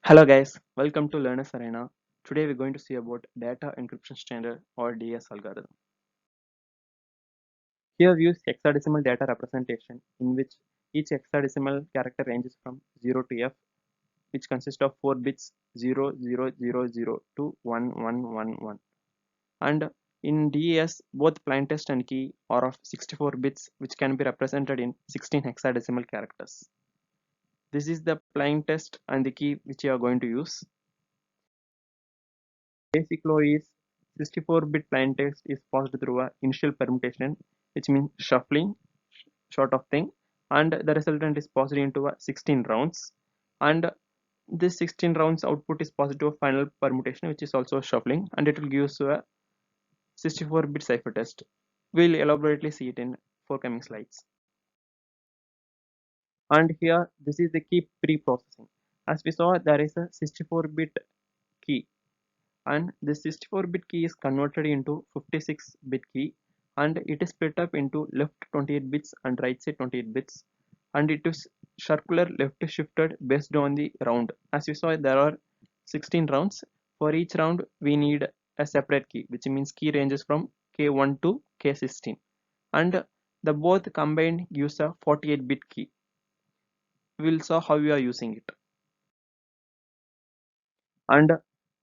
Hello guys, welcome to Learners Arena. Today we're going to see about data encryption standard or DS algorithm. Here we use hexadecimal data representation in which each hexadecimal character ranges from 0 to F, which consists of 4 bits 0000 to 1111. And in DES, both plaintext and key are of 64 bits, which can be represented in 16 hexadecimal characters. This is the plaintext and the key which you are going to use. Basic law is 64-bit plaintext is passed through a initial permutation, which means shuffling sort of thing, and the resultant is passed into a 16 rounds, and this 16 rounds output is passed to a final permutation, which is also shuffling, and it will give us a 64-bit ciphertext. We'll elaborately see it in forthcoming slides. And here this is the key pre-processing. As we saw, there is a 64-bit key, and this 64-bit key is converted into 56-bit key, and it is split up into left 28 bits and right side 28 bits, and it is circular left shifted based on the round. As you saw, there are 16 rounds. For each round we need a separate key, which means key ranges from k1 to k16, and the both combined gives a 48-bit key. We'll saw how we are using it. And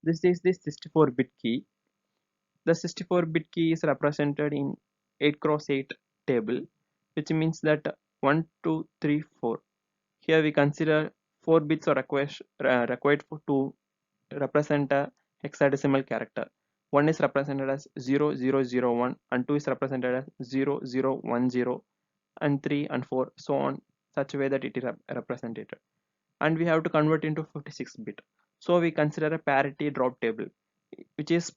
this is the 64-bit key. The 64-bit key is represented in 8 cross 8 table, which means that 1, 2, 3, 4. Here we consider 4 bits are required to represent a hexadecimal character. One is represented as 0001, and 2 is represented as 0010, and 3 and 4 so on, such a way that it is represented. And we have to convert into 56-bit. So we consider a parity drop table, which is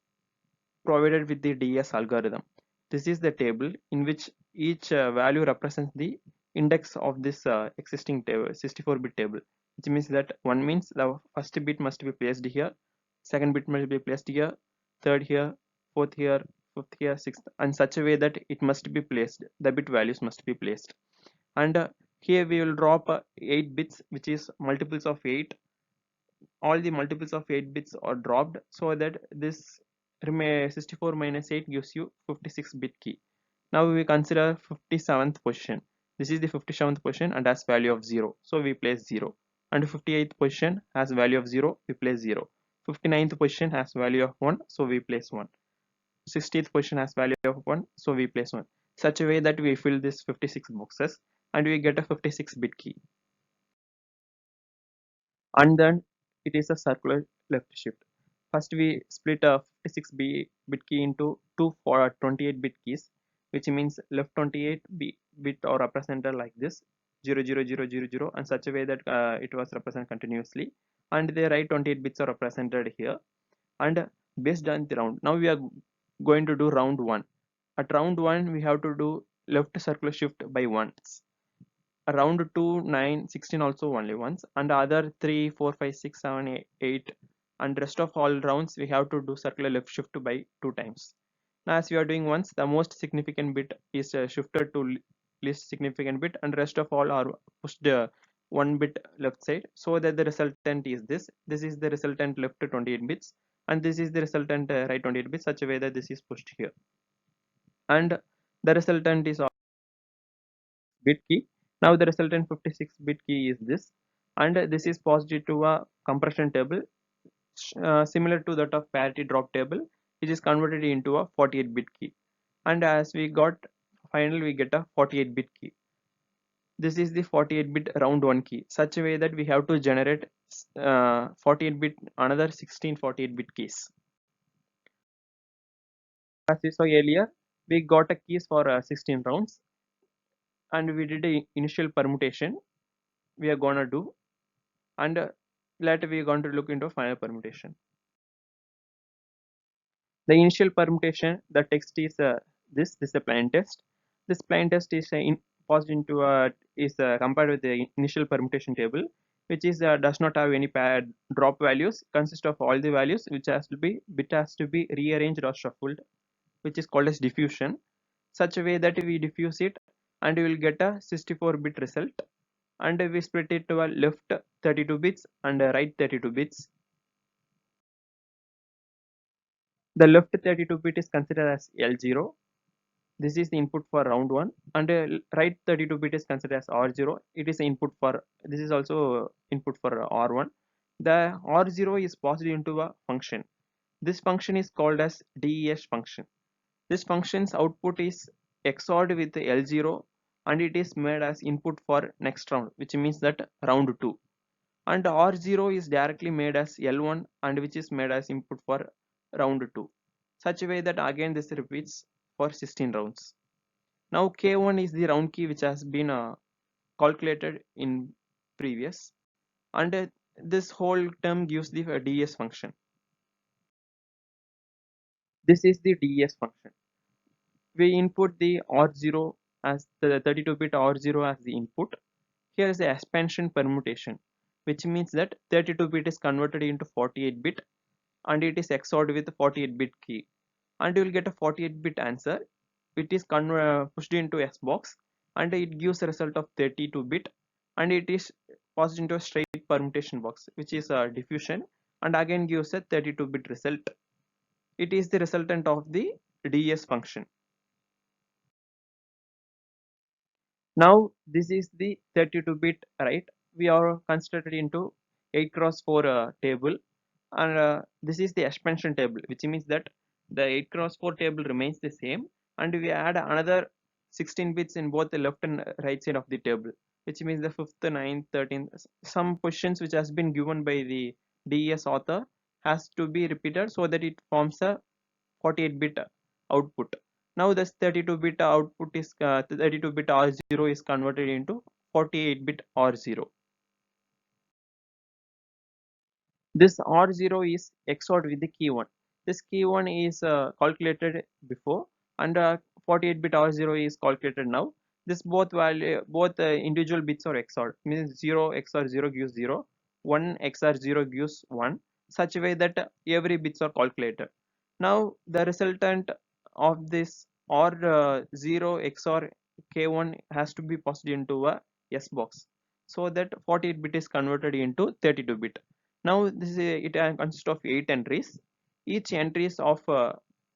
provided with the DS algorithm. This is the table in which each value represents the index of this existing table, 64-bit table, which means that one means the first bit must be placed here, second bit must be placed here, third here, fourth here, fifth here, sixth, and such a way that it must be placed, the bit values must be placed. And here we will drop 8 bits, which is multiples of 8. All the multiples of 8 bits are dropped, so that this 64 minus 8 gives you 56-bit key. Now we consider 57th position. This is the 57th position and has value of 0, so we place 0. And 58th position has value of 0, we place 0. 59th position has value of 1, so we place 1. 60th position has value of 1, so we place 1. Such a way that we fill this 56 boxes and we get a 56-bit key. And then it is a circular left shift. First we split a 56-bit key into two 28-bit keys, which means left 28 bit or represented like this 00000, and such a way that it was represented continuously, and the right 28 bits are represented here. And based on the round, now we are going to do round 1. At round 1 we have to do left circular shift by ones. Around 2, 9, 16 also only once, and other 3, 4, 5, 6, 7, 8, and rest of all rounds we have to do circular left shift by 2 times. Now as we are doing once, the most significant bit is shifted to least significant bit, and rest of all are pushed 1 bit left side, so that the resultant is this is the resultant left 28 bits, and this is the resultant right 28 bits, such a way that this is pushed here, and the resultant is bit key. Now the resultant 56-bit key is this, and this is passed to a compression table similar to that of parity drop table, which is converted into a 48-bit key. And as we got finally we get a 48-bit key. This is the 48-bit round 1 key, such a way that we have to generate 48-bit another 16 48-bit keys. As we saw earlier, we got a keys for 16 rounds, and we did a initial permutation we are gonna do, and later we are going to look into final permutation. The initial permutation, the text is this is a plain text. This plain text is passed into is compared with the initial permutation table, which is does not have any pad drop values, consist of all the values, which has to be bit has to be rearranged or shuffled, which is called as diffusion, such a way that we diffuse it and we will get a 64-bit result. and we split it to a left 32 bits and a right 32 bits. The left 32 bit is considered as L0. This is the input for round 1, and right 32 bit is considered as R0. It is the input for, this is also input for R1. The R0 is passed into a function. This function is called as DES function. This function's output is XORed with L0, and it is made as input for next round, which means that round 2. And R0 is directly made as L1, and which is made as input for round 2. Such a way that again this repeats for 16 rounds. Now K1 is the round key which has been calculated in previous, and this whole term gives the DES function. This is the DES function. We input the R0 as the 32-bit R0 as the input. Here is the expansion permutation, which means that 32-bit is converted into 48-bit and it is XORed with 48-bit key, and you will get a 48-bit answer. It is pushed into S box and it gives a result of 32-bit, and it is passed into a straight permutation box, which is a diffusion, and again gives a 32-bit result. It is the resultant of the DES function. Now this is the 32-bit, right? We are constructed into 8 cross 4 table, and this is the expansion table, which means that the 8 cross 4 table remains the same, and we add another 16 bits in both the left and right side of the table, which means the 5th, 9th, 13th, some positions which has been given by the DES author has to be repeated so that it forms a 48-bit output. Now this 32-bit output is 32-bit R0 is converted into 48-bit R0. This R0 is XORed with the key 1. This key 1 is calculated before, and 48-bit R0 is calculated now. This both individual bits are XORed, means 0 XOR 0 gives 0, 1 XOR 0 gives 1, such a way that every bits are calculated. Now the resultant of this R0 XOR K1 has to be passed into a S box, so that 48-bit is converted into 32-bit. Now this is it consists of 8 entries. Each entry is of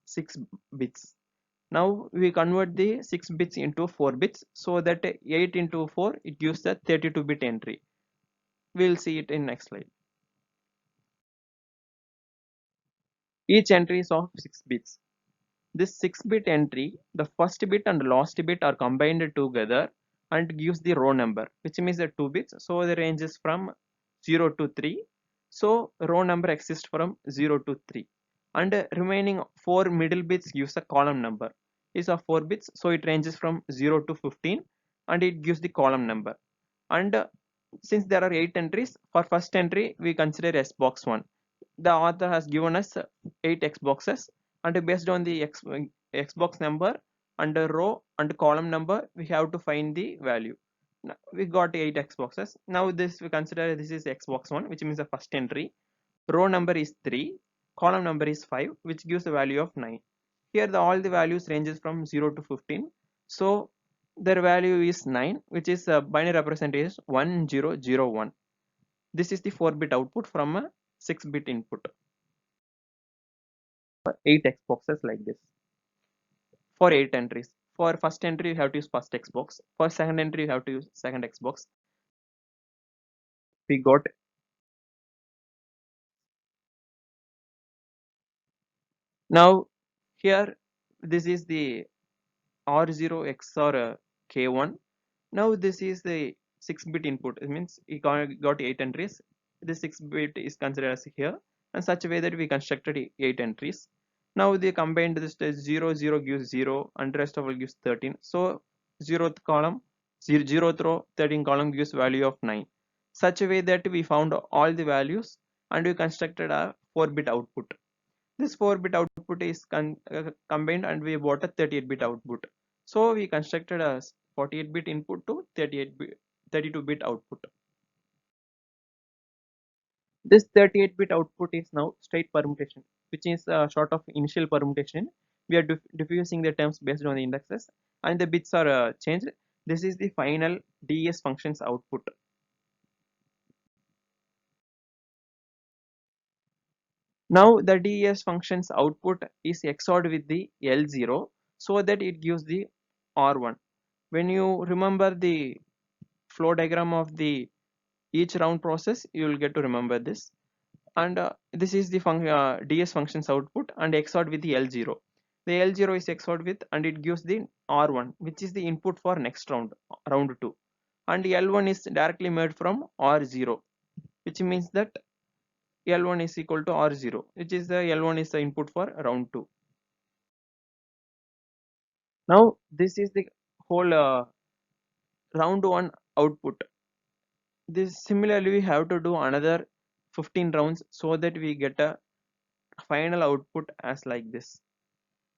6 bits. Now we convert the 6 bits into 4 bits, so that 8 into 4 it gives the 32-bit entry. We'll see it in next slide. Each entry is of 6 bits. This 6-bit entry, the first bit and last bit are combined together and gives the row number, which means the 2 bits. So the range is from 0 to 3. So row number exists from 0 to 3, and remaining 4 middle bits gives a column number. Is of 4 bits, so it ranges from 0 to 15, and it gives the column number. And since there are 8 entries, for first entry we consider S box 1. The author has given us 8 X boxes, and based on the X box number and the row and column number, we have to find the value. Now, we got 8 X boxes. Now this we consider this is X box 1, which means the first entry. Row number is 3, column number is 5, which gives the value of 9. Here all the values ranges from 0 to 15. So their value is 9, which is binary representation 1001. This is the 4-bit output from a 6-bit input. 8 X boxes like this for 8 entries. For first entry you have to use first X box. For second entry you have to use second X box. We got now here this is the R0 XOR K1. Now this is the 6-bit input. It means we got 8 entries. This 6-bit is considered as here, and such a way that we constructed 8 entries. Now they combined this 0 0 gives 0 and rest of all gives 13. So 0th column 0th row 13 column gives value of 9. Such a way that we found all the values and we constructed a 4-bit output. This 4-bit output is combined and we bought a 38-bit output. So we constructed a 48-bit input to 32-bit output. This 38-bit output is now straight permutation, which is short of initial permutation. We are diffusing the terms based on the indexes, and the bits are changed. This is the final DS functions output. Now the DES function's output is XORed with the L0 so that it gives the R1. When you remember the flow diagram of the each round process, you will get to remember this. And this is the DS function's output and XORed with the L0. The L0 is XORed with and it gives the R1, which is the input for next round, round 2. And L1 is directly made from R0, which means that L1 is equal to R0, which is the L1 is the input for round 2. Now this is the whole round 1 output. This similarly we have to do another 15 rounds so that we get a final output as like this.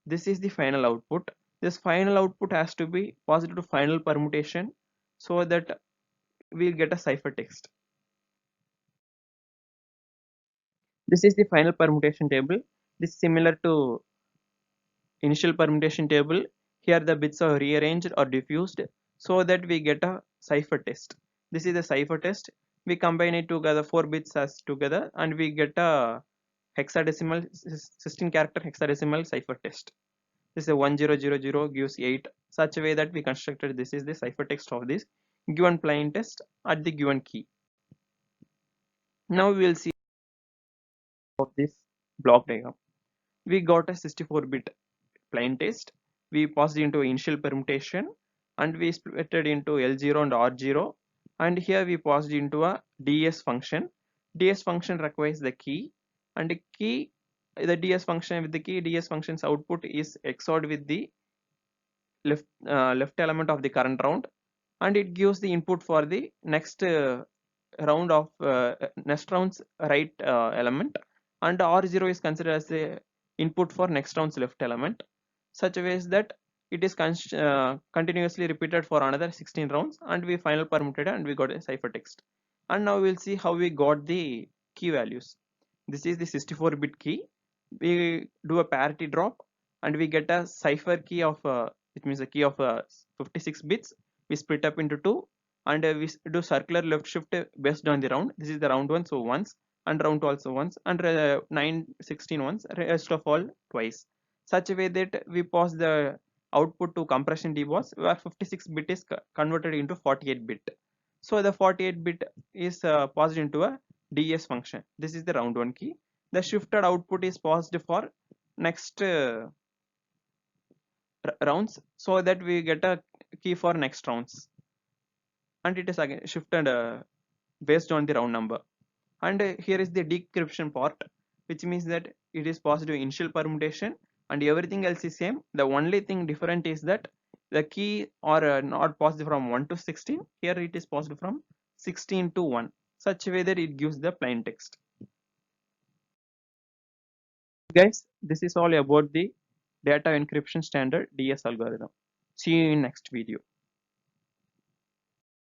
This is the final output. This final output has to be positive to final permutation so that we get a ciphertext. This is the final permutation table. This is similar to initial permutation table. Here the bits are rearranged or diffused so that we get a ciphertext. This is the ciphertext. We combine it together, 4 bits as together, and we get a hexadecimal 16 character hexadecimal ciphertext. This is a 1000 gives 8, such a way that we constructed this is the ciphertext of this given plain text at the given key. Now we will see of this block diagram. We got a 64-bit plain text. We passed into initial permutation and we split it into L0 and R0, and here we passed into a DS function. DS function requires the key, and the DS function with the key DS function's output is XORed with the left element of the current round, and it gives the input for the next round of next round's right element, and R0 is considered as the input for next round's left element, such a ways that it is continuously repeated for another 16 rounds, and we final permuted and we got a ciphertext. And now we'll see how we got the key values. This is the 64-bit key. We do a parity drop and we get a cipher key of it means a key of 56 bits. We split up into 2 and we do circular left shift based on the round. This is the round 1, so once, and round 2 also once, and 9 16 once, rest of all twice, such a way that we pass the output to compression deboss where 56 bit is converted into 48 bit. So the 48 bit is passed into a DS function. This is the round 1 key. The shifted output is passed for next rounds so that we get a key for next rounds, and it is again shifted based on the round number. And here is the decryption part, which means that it is positive initial permutation and everything else is same. The only thing different is that the key are not positive from 1 to 16. Here it is positive from 16 to 1, such a way that it gives the plain text. Guys, this is all about the data encryption standard DS algorithm. See you in next video.